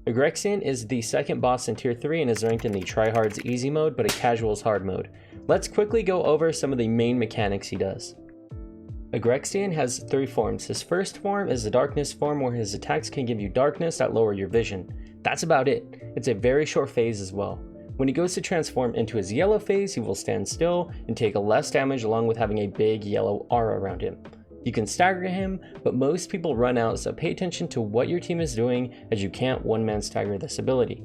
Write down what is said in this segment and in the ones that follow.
Igrexion is the second boss in tier 3 and is ranked in the tryhard's easy mode but a casual's hard mode. Let's quickly go over some of the main mechanics he does. Igrexion has 3 forms. His first form is the darkness form where his attacks can give you darkness that lower your vision. That's about it. It's a very short phase as well. When he goes to transform into his yellow phase, he will stand still and take less damage along with having a big yellow aura around him. You can stagger him, but most people run out, so pay attention to what your team is doing as you can't one-man stagger this ability.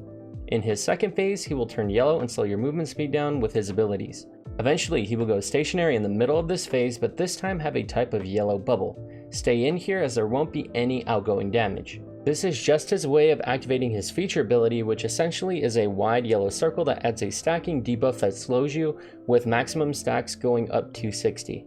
In his second phase, he will turn yellow and slow your movement speed down with his abilities. Eventually, he will go stationary in the middle of this phase, but this time have a type of yellow bubble. Stay in here as there won't be any outgoing damage. This is just his way of activating his feature ability, which essentially is a wide yellow circle that adds a stacking debuff that slows you, with maximum stacks going up to 60.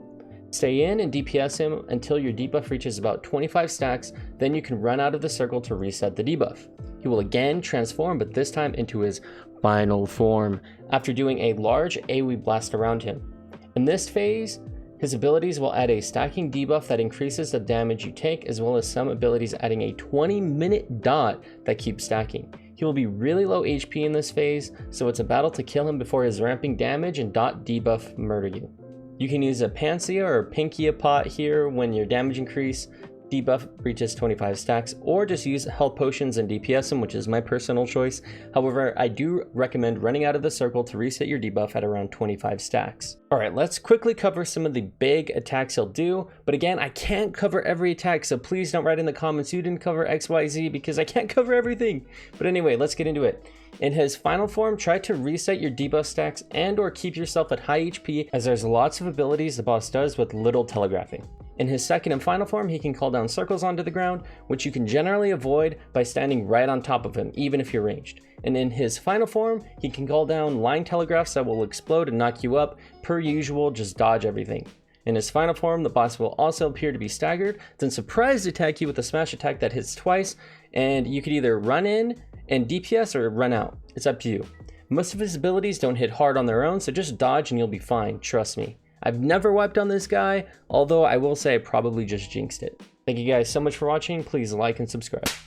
Stay in and DPS him until your debuff reaches about 25 stacks, then you can run out of the circle to reset the debuff. He will again transform, but this time into his final form, after doing a large AoE blast around him. In this phase, his abilities will add a stacking debuff that increases the damage you take, as well as some abilities adding a 20-minute dot that keeps stacking. He will be really low HP in this phase, so it's a battle to kill him before his ramping damage and dot debuff murder you. You can use a Panacea or Pinkia pot here when your damage increase debuff reaches 25 stacks, or just use health potions and DPS him, which is my personal choice. However, I do recommend running out of the circle to reset your debuff at around 25 stacks. Alright, let's quickly cover some of the big attacks he'll do, but again, I can't cover every attack, so please don't write in the comments you didn't cover XYZ because I can't cover everything. But anyway, let's get into it. In his final form, try to reset your debuff stacks and or keep yourself at high HP, as there's lots of abilities the boss does with little telegraphing. In his second and final form, he can call down circles onto the ground, which you can generally avoid by standing right on top of him, even if you're ranged. And in his final form, he can call down line telegraphs that will explode and knock you up. Per usual, just dodge everything. In his final form, the boss will also appear to be staggered, then surprise attack you with a smash attack that hits twice, and you could either run in and DPS or run out. It's up to you. Most of his abilities don't hit hard on their own, so just dodge and you'll be fine, trust me. I've never wiped on this guy, although I will say I probably just jinxed it. Thank you guys so much for watching. Please like and subscribe.